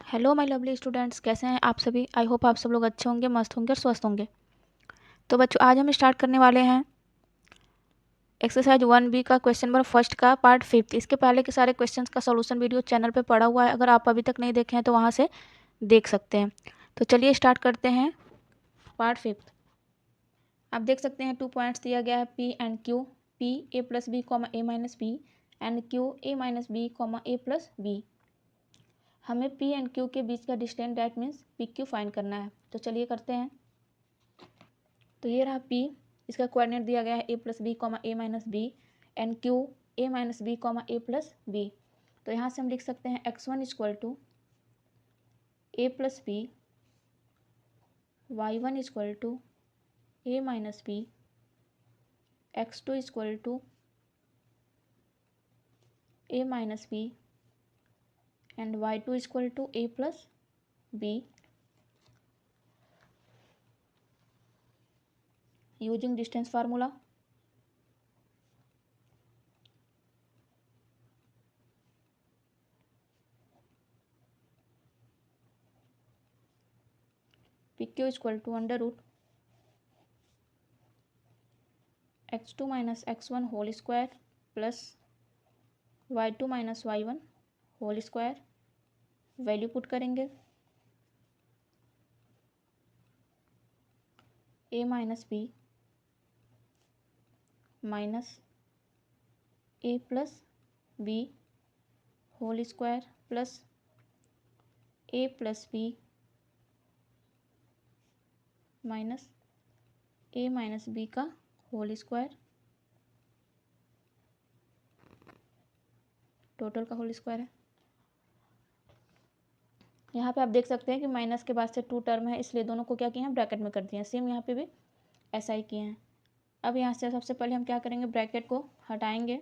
Hello my lovely students, कैसे हैं आप सभी। आई होप आप सब लोग अच्छे होंगे, मस्त होंगे और स्वस्थ होंगे। तो बच्चों, आज हम स्टार्ट करने वाले हैं एक्सरसाइज 1B का क्वेश्चन नंबर फर्स्ट का पार्ट 5। इसके पहले के सारे क्वेश्चंस का सॉल्यूशन वीडियो चैनल पे पड़ा हुआ है, अगर आप अभी तक नहीं देखे हैं तो वहाँ से देख सकते हैं। तो चलिए स्टार्ट करते हैं पार्ट 5। आप देख सकते हैं 2 पॉइंट्स दिया गया है P and Q। P A plus B comma A minus B and Q A minus B comma A plus B. हमें P एंड Q के बीच का distance that means PQ find करना है। तो चलिए करते हैं। तो ये रहा P, इसका कोऑर्डिनेट दिया गया है A plus B comma A minus B and Q A minus B comma A plus B. तो यहाँ से हम लिख सकते हैं x1 equal to A plus B, y1 equal to A minus B, x2 equal to A minus B and y2 equal to A plus B using distance formula. PQ equal to under root x2 minus x1 whole square plus y2 minus y1 whole square. Value put करेंगे A minus B minus A plus B whole square plus A plus B minus A minus B का whole square, total का whole square है। यहाँ पे आप देख सकते हैं कि माइनस के बाद से 2 टर्म है, इसलिए दोनों को क्या किए हैं, ब्रैकेट में कर दिए हैं। सेम यहाँ पे भी ऐसा ही किए हैं। अब यहाँ से सबसे पहले हम क्या करेंगे, ब्रैकेट को हटाएंगे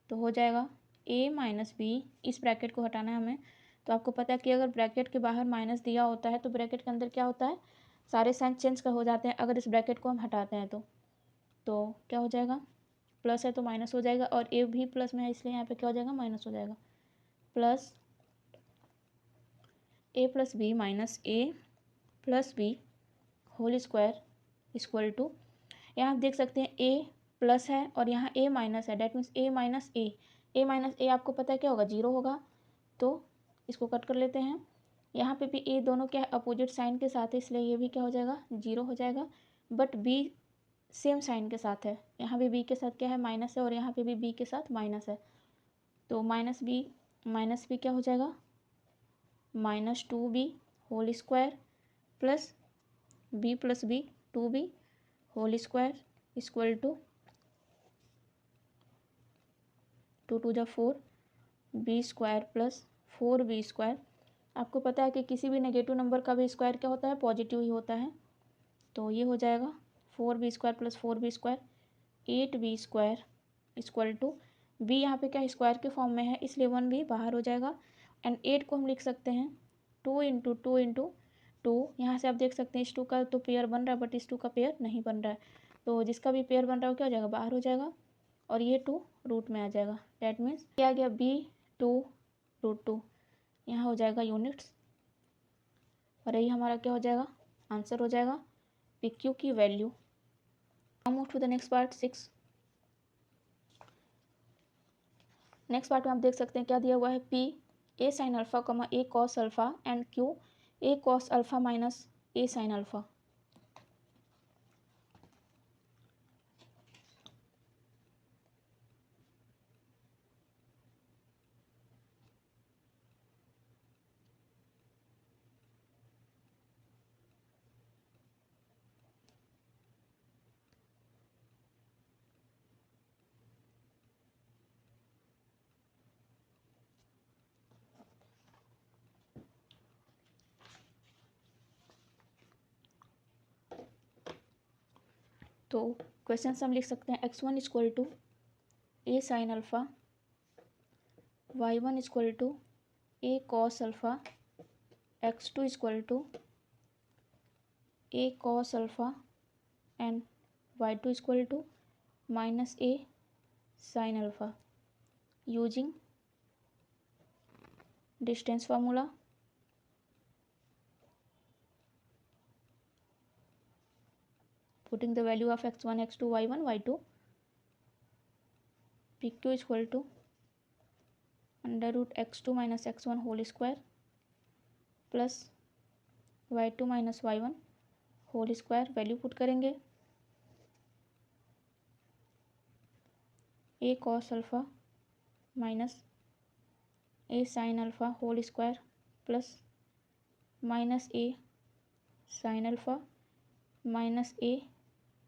तो हो जाएगा A माइनस बी। इस ब्रैकेट को हटाना है हमें। तो आपको पता है कि अगर ब्रैकेट के बाहर माइनस दिया होता है तो ब्रैकेट के अंदर क्या होता है, सारे साइन चेंज का हो जाते हैं। अगर इस ब्रैकेट को हम हटाते हैं तो क्या हो जाएगा, प्लस है तो माइनस हो जाएगा, और ए भी प्लस में है इसलिए यहाँ पे क्या हो जाएगा, माइनस हो जाएगा। Plus A plus B minus A plus B whole square equal to, यहाँ आप देख सकते हैं ए प्लस है और यहाँ ए माइनस है, that means a minus a. A minus a आपको पता है क्या होगा, जीरो होगा। तो इसको कट कर लेते हैं। यहाँ पे भी ए दोनों क्या है, अपोजिट साइन के साथ है, इसलिए ये भी क्या हो जाएगा, जीरो हो जाएगा। बट बी सेम साइन के साथ है, यहाँ पे बी के साथ क्या है, माइनस है, और यहाँ पे भी बी के साथ माइनस है। तो माइनस बी क्या हो जाएगा, minus 2b whole square plus B 2b whole square equal to 2 two जा 4 B square plus 4b square. आपको पता है कि किसी भी नेगेटिव नंबर का भी स्क्वायर क्या होता है, पॉजिटिव ही होता है। तो ये हो जाएगा 4b square plus 4b square 8b square equal to, B यहाँ पे क्या स्क्वायर के फॉर्म में है इसलिए 1b बाहर हो जाएगा। एंड 8 को हम लिख सकते हैं 2 इंटू 2 इंटू 2। यहाँ से आप देख सकते हैं इस 2 का तो पेयर बन रहा है, बट इस 2 का पेयर नहीं बन रहा है। तो जिसका भी पेयर बन रहा है वो क्या हो जाएगा, बाहर हो जाएगा, और ये 2 रूट में आ जाएगा। डैट मीन्स क्या आ गया, b2 √2 यहाँ हो जाएगा यूनिट्स, और यही हमारा क्या हो जाएगा, आंसर हो जाएगा PQ की value. Move to the next part 6। Next part में आप देख सकते हैं क्या दिया हुआ है, P A sine alpha comma A cos alpha and Q A cos alpha minus A sine alpha. तो क्वेश्चन हम लिख सकते हैं x1 equal to A sine alpha, y1 equal to A cos alpha, x2 equal to A cos alpha and y2 equal to minus A sine alpha using distance formula. Putting the value of x1 x2 y1 y2, P Q equal to under root x2 minus x1 whole square plus y2 minus y1 whole square. Value put करेंगे, a cos alpha minus a sine alpha whole square plus minus a sine alpha minus a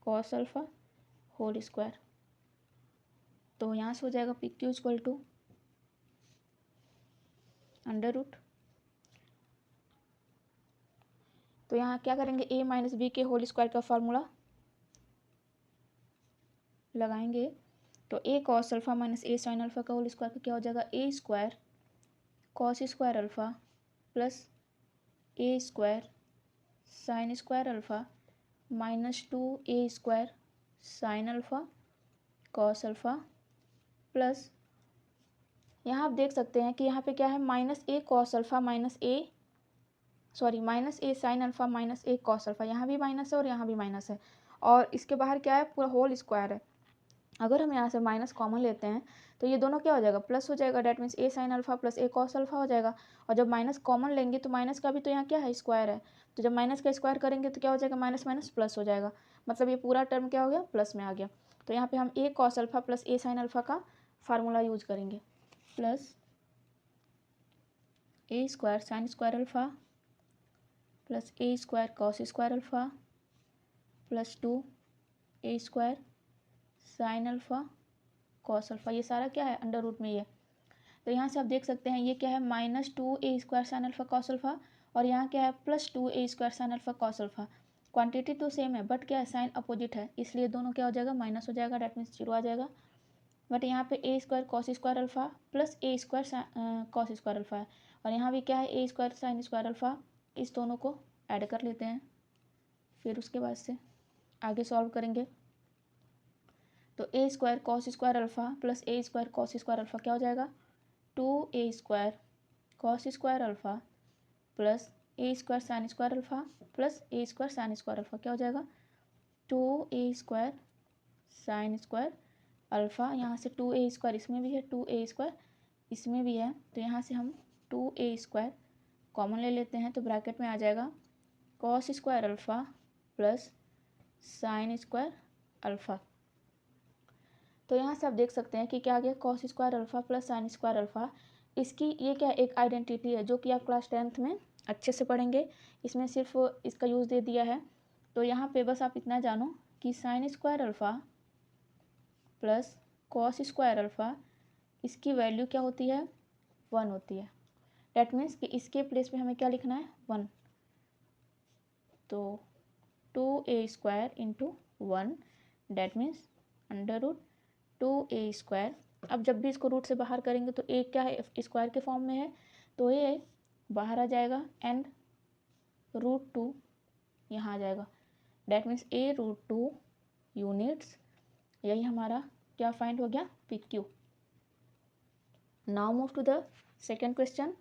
cos alpha whole square. तो यहाँ से हो जाएगा p Q equal to under root, तो यहाँ क्या करेंगे, ए माइनस बी के होल स्क्वायर का फार्मूला लगाएंगे। तो a cos alpha minus a sine alpha का होल स्क्वायर का क्या हो जाएगा, a square cos square alpha plus a square sine square alpha minus 2a square sine alpha cos alpha plus, यहाँ आप देख सकते हैं कि यहाँ पे क्या है, minus a cos alpha minus a sine alpha minus a cos alpha, यहाँ भी माइनस है और यहाँ भी माइनस है, और इसके बाहर क्या है, पूरा होल स्क्वायर है। अगर हम यहाँ से माइनस कॉमन लेते हैं तो ये दोनों क्या हो जाएगा, प्लस हो जाएगा। That means A sine alpha plus A cos alpha हो जाएगा। और जब माइनस कॉमन लेंगे तो माइनस का भी तो यहाँ क्या है, स्क्वायर है, तो जब माइनस का स्क्वायर करेंगे तो क्या हो जाएगा, माइनस माइनस प्लस हो जाएगा, मतलब ये पूरा टर्म क्या हो गया, प्लस में आ गया। तो यहाँ पे हम a cos alpha plus a sine alpha का फार्मूला यूज करेंगे, plus a square sine square alpha plus a square cos square alpha plus 2a square sine alpha cos alpha, ये सारा क्या है, अंडर रूट में ये। तो यहाँ से आप देख सकते हैं ये क्या है, minus 2a square sine alpha cos alpha, और यहाँ क्या है, plus 2a square sine alpha cos alpha. Quantity तो सेम है बट क्या है, साइन अपोजिट है, इसलिए दोनों क्या हो जाएगा, माइनस हो जाएगा। डैट मीन्स 0 आ जाएगा। बट यहाँ पे a square cos square alpha plus a square cos square alpha है, और यहाँ भी क्या है, a square sine square alpha. इस दोनों को ऐड कर लेते हैं, फिर उसके बाद से आगे सॉल्व करेंगे। तो a square cos square alpha plus a square cos square alpha क्या हो जाएगा, 2a square cos square alpha plus a square sine square alpha plus a square sine square alpha क्या हो जाएगा, 2a square sine square alpha. यहाँ से 2a square इसमें भी है, 2a स्क्वायर इसमें भी है, तो यहाँ से हम 2a स्क्वायर कॉमन ले लेते हैं, तो ब्रैकेट में आ जाएगा cos square alpha plus sign square alpha. तो यहाँ से आप देख सकते हैं कि क्या आ गया, cos square alpha plus sign square alpha. इसकी ये क्या एक आइडेंटिटी है जो कि आप क्लास 10th में अच्छे से पढ़ेंगे, इसमें सिर्फ इसका यूज़ दे दिया है। तो यहाँ पे बस आप इतना जानो कि sign square alpha plus cos square alpha, इसकी वैल्यू क्या होती है, 1 होती है। डैट मीन्स कि इसके प्लेस में हमें क्या लिखना है, 1। तो 2a square into 1 that means under root 2a square. अब जब भी इसको रूट से बाहर करेंगे तो a क्या है, स्क्वायर के फॉर्म में है, तो ये बाहर आ जाएगा एंड रूट 2 यहाँ आ जाएगा। That means a root 2 units, यही हमारा क्या फाइंड हो गया, P Q. Now move to the second question.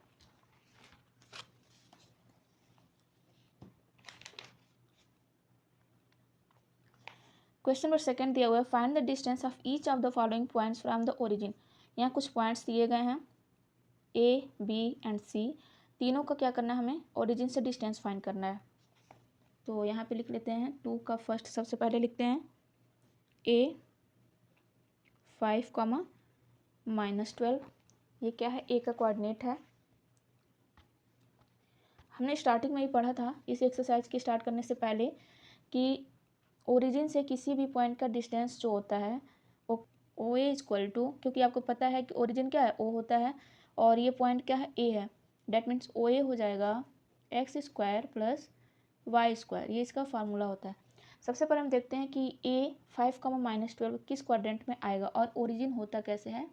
Question number second दिया हुआ है, find the distance of each of the following points from the origin. यहाँ कुछ पॉइंट्स दिए गए हैं ए बी एंड सी, तीनों का क्या करना है, हमें ओरिजिन से डिस्टेंस फाइंड करना है। तो यहाँ पे लिख लेते हैं 2 का फर्स्ट, सबसे पहले लिखते हैं ए 5, -12, ये क्या है, ए का कोऑर्डिनेट है। हमने स्टार्टिंग में ही पढ़ा था इस एक्सरसाइज की स्टार्ट करने से पहले कि ओरिजिन से किसी भी पॉइंट का डिस्टेंस जो होता है वो ओ ए इक्वल टू, क्योंकि आपको पता है कि ओरिजिन क्या है, ओ होता है, और ये पॉइंट क्या है, ए है। डैट मीन्स ओ ए हो जाएगा x square plus y square, ये इसका फार्मूला होता है। सबसे पहले हम देखते हैं कि ए 5, -12 किस क्वाड्रेंट में आएगा, और ओरिजिन होता कैसे है,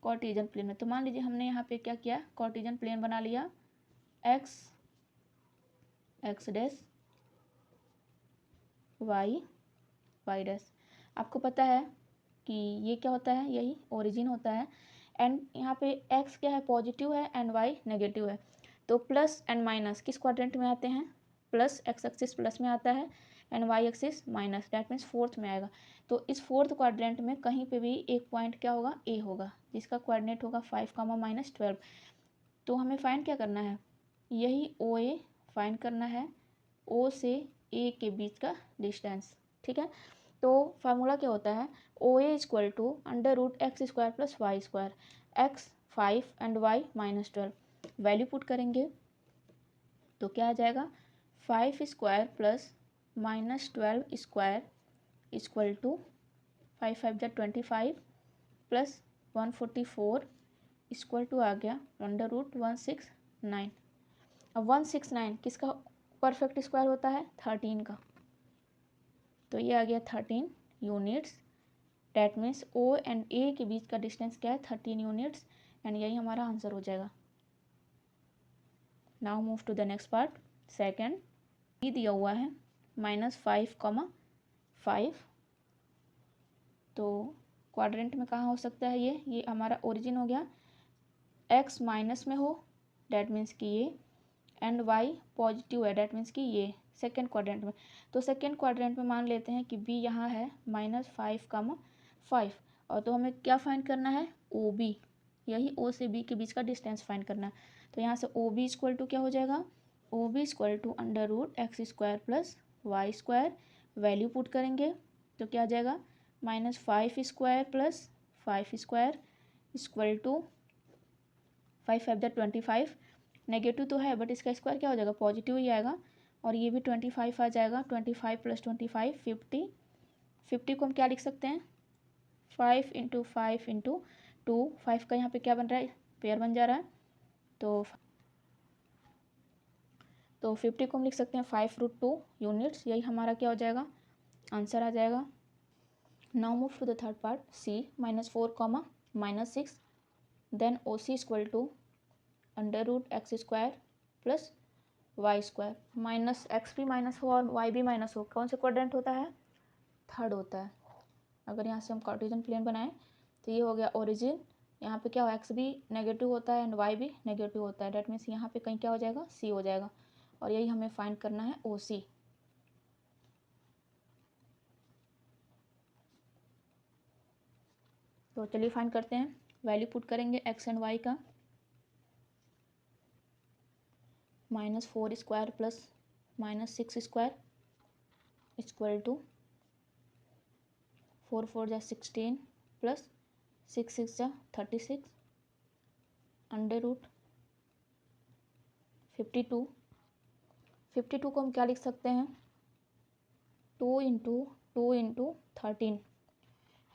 कार्टेशियन प्लेन में। तो मान लीजिए हमने यहाँ पे क्या किया, कार्टेशियन प्लेन बना लिया, एक्स डैश वाई डैश। आपको पता है कि ये क्या होता है, यही ओरिजिन होता है। एंड यहाँ पे एक्स क्या है, पॉजिटिव है, एंड वाई नेगेटिव है। तो प्लस एंड माइनस किस क्वाड्रेंट में आते हैं, प्लस, एक्स एक्सिस प्लस में आता है and y axis minus, that means fourth में आएगा। तो इस फोर्थ क्वाड्रेंट में कहीं पे भी एक पॉइंट क्या होगा, ए होगा, जिसका कोऑर्डिनेट होगा 5, -12। तो हमें फाइंड क्या करना है, यही ओ ए फाइंड करना है, ओ से ए के बीच का डिस्टेंस। ठीक है, तो फार्मूला क्या होता है, O A equal to √x² + y², x 5 and y -12। Value put करेंगे तो क्या आ जाएगा, 5² + -12² इक्वल टू 5 5 जा 25 + 144 इक्वल टू आ गया √169। अब 169 किसका परफेक्ट स्क्वायर होता है, 13 का। तो ये आ गया 13 units. That means O and A के बीच का डिस्टेंस क्या है, 13 यूनिट्स, एंड यही हमारा आंसर हो जाएगा। Now move to the next part, second. ये दिया हुआ है -5, तो क्वाड्रेंट में कहाँ हो सकता है ये हमारा ओरिजिन हो गया, x माइनस में हो, डैट मीन्स कि ये, एंड y पॉजिटिव है, डैट मीन्स कि ये सेकेंड क्वाड्रेंट में। तो सेकेंड क्वाड्रेंट में मान लेते हैं कि b यहाँ है -5, 5, और तो हमें क्या फाइंड करना है, ओ बी, यही ओ से बी के बीच का डिस्टेंस फाइंड करना है। तो यहाँ से ओ बी इक्वल टू क्या हो जाएगा, O B equal to √x² + y², value put करेंगे तो क्या आ जाएगा, -5² + 5² इक्वल टू 5 5 जा 25, नेगेटिव तो है बट इसका स्क्वायर क्या हो जाएगा, पॉजिटिव ही आएगा, और ये भी 25 आ जाएगा, 25 + 25 50। 50 को हम क्या लिख सकते हैं, 5 × 5 × 2, 5 का यहाँ पे क्या बन रहा है, पेयर बन जा रहा है, तो 50 को हम लिख सकते हैं 5√2 यूनिट्स, यही हमारा क्या हो जाएगा, आंसर आ जाएगा। Now move to the third part, C -4, -6, then O C equal to √x² + y², minus x भी माइनस हो और वाई भी माइनस हो, कौन सा क्वाड्रेंट होता है, थर्ड होता है। अगर यहाँ से हम कार्टेशियन प्लेन बनाएं तो ये हो गया ओरिजिन, यहाँ पे क्या हो, एक्स भी नेगेटिव होता है एंड वाई भी नेगेटिव होता है, डैट मीन्स यहाँ पे कहीं क्या हो जाएगा, सी हो जाएगा, और यही हमें फाइंड करना है ओ सी। तो चलिए फाइंड करते हैं, वैल्यू पुट करेंगे एक्स एंड वाई का, -4² + -6² इक्वल टू 4 4 जा 16 + 6 6 जा 36 √52। 52 को हम क्या लिख सकते हैं, 2 × 2 × 13,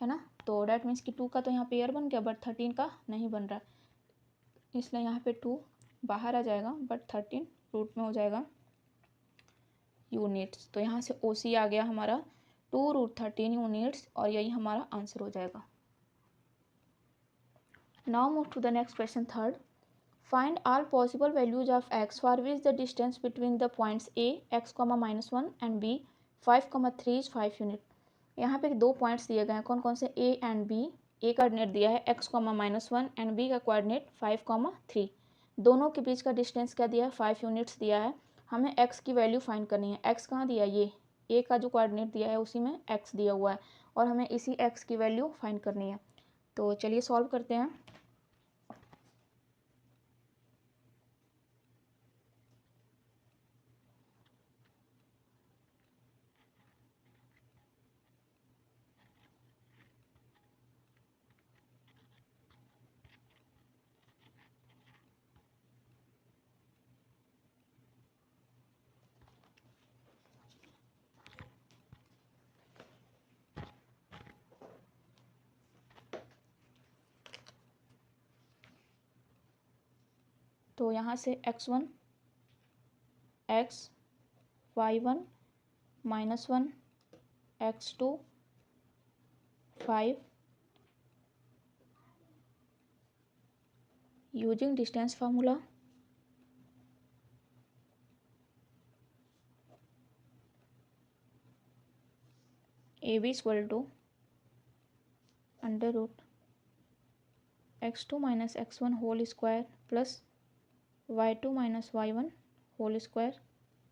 है ना। तो डैट मीन्स कि 2 का तो यहाँ पेयर बन गया बट 13 का नहीं बन रहा, इसलिए यहाँ पे 2 बाहर आ जाएगा बट 13 रूट में हो जाएगा यूनिट्स। तो यहाँ से ओ सी आ गया हमारा 2√13 यूनिट्स, और यही हमारा आंसर हो जाएगा। Now move to the next question, third. Find all possible values of x for which the distance between the points a x, -1 and b 5, 3 is 5 unit. यहाँ पे दो पॉइंट्स दिए गए हैं, कौन कौन से, a एंड b। a का कोऑर्डिनेट दिया है x, -1 एंड b का कोऑर्डिनेट 5, 3। दोनों के बीच का डिस्टेंस क्या दिया है, 5 यूनिट्स दिया है। हमें x की वैल्यू फाइंड करनी है। x कहाँ दिया है, ये a का जो कोऑर्डिनेट दिया है उसी में x दिया हुआ है, और हमें इसी x की वैल्यू फाइंड करनी है। तो चलिए सॉल्व करते हैं। तो यहाँ से x1 x, y1 -1, x2 5, using distance formula A B equal to √x2 - x1 whole square plus y2 - y1 whole square,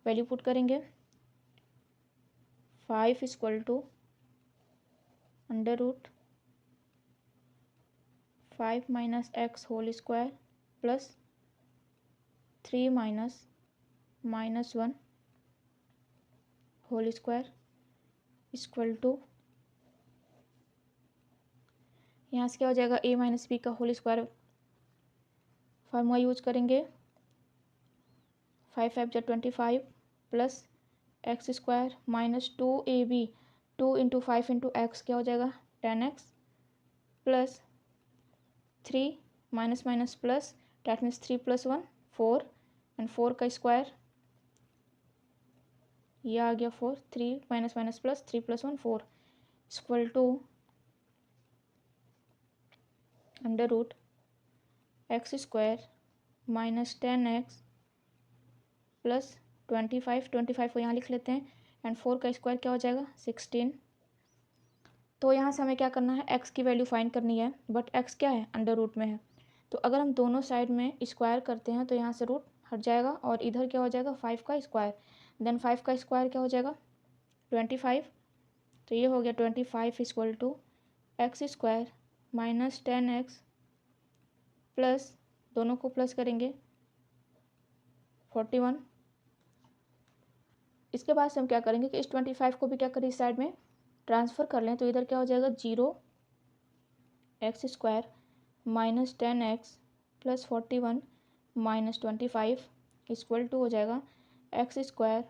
value put करेंगे 5 equal to under root 5 minus x whole square plus 3 minus 1 whole square equal to, यहाँ से क्या हो जाएगा, a minus B का whole square formula use करेंगे, 5 5 25 plus x square minus 2ab, 2 into 5 into x क्या हो जाएगा 10x plus 3 minus minus plus, that means 3 + 1 4 and 4 का स्क्वायर, ये आ गया 4, 3 minus minus plus 3 + 1 4 equal to under root x square minus 10x plus 25 को यहाँ लिख लेते हैं एंड 4 का स्क्वायर क्या हो जाएगा 16। तो यहाँ से हमें क्या करना है, x की वैल्यू फाइंड करनी है, बट x क्या है अंडर रूट में है, तो अगर हम दोनों साइड में स्क्वायर करते हैं तो यहाँ से रूट हट जाएगा और इधर क्या हो जाएगा 5 का स्क्वायर, देन 5 का स्क्वायर क्या हो जाएगा 25, तो ये हो गया 25 equal to x square minus 10x plus, दोनों को प्लस करेंगे 41। इसके बाद से हम क्या करेंगे कि इस 25 को भी क्या करें इस साइड में ट्रांसफ़र कर लें, तो इधर क्या हो जाएगा 0 x square minus 10x plus 41 minus 25 equal to हो जाएगा x square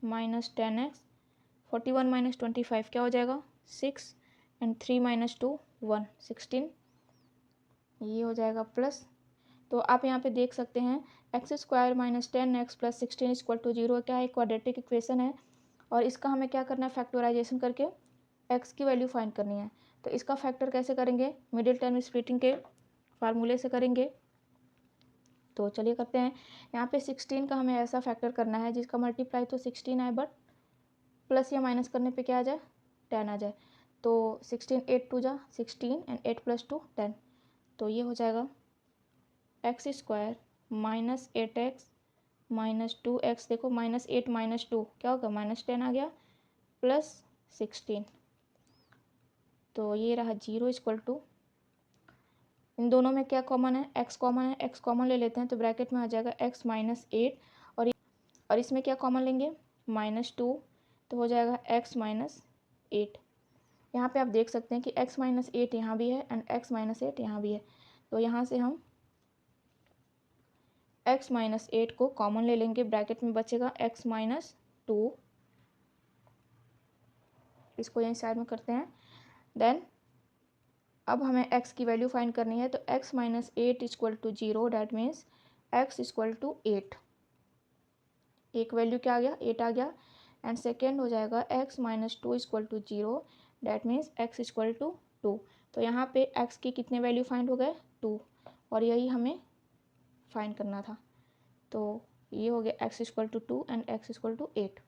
minus 10x, 41 minus 25 क्या हो जाएगा 6 एंड 3 माइनस 2 1 16, ये हो जाएगा प्लस। तो आप यहाँ पे देख सकते हैं x square minus 10x plus 16 equal to 0 क्या है, क्वाड्रेटिक इक्वेशन है और इसका हमें क्या करना है फैक्टराइजेशन करके x की वैल्यू फाइंड करनी है। तो इसका फैक्टर कैसे करेंगे, मिडिल टर्म स्प्लिटिंग के फार्मूले से करेंगे। तो चलिए करते हैं, यहाँ पे 16 का हमें ऐसा फैक्टर करना है जिसका मल्टीप्लाई तो 16 आए बट प्लस या माइनस करने पे क्या आ जाए 10 आ जाए, तो 16 8 2 जा 16 एंड 8 + 2 10, तो ये हो जाएगा x square minus 8x minus 2x, देखो माइनस 8 माइनस 2 क्या होगा -10 आ गया प्लस 16, तो ये रहा 0 इक्वल टू, इन दोनों में क्या कॉमन है x कॉमन है, x कॉमन ले लेते हैं तो ब्रैकेट में आ जाएगा x माइनस 8 और इसमें क्या कॉमन लेंगे -2, तो हो जाएगा x माइनस 8। यहाँ पे आप देख सकते हैं कि x माइनस 8 यहाँ भी है एंड x माइनस 8 यहाँ भी है, तो यहाँ से हम x माइनस 8 को कॉमन ले लेंगे, ब्रैकेट में बचेगा x माइनस 2, इसको यहीं साइड में करते हैं। देन अब हमें x की वैल्यू फाइंड करनी है, तो x minus 8 equal to 0, that means x equal to 8, एक वैल्यू क्या आ गया 8 आ गया एंड सेकेंड हो जाएगा x minus 2 equal to 0, that means x equal to 2। तो यहाँ पे x की कितने वैल्यू फाइंड हो गए 2 और यही हमें फाइंड करना था, तो ये हो गया x equal to 2 and x equal to 8।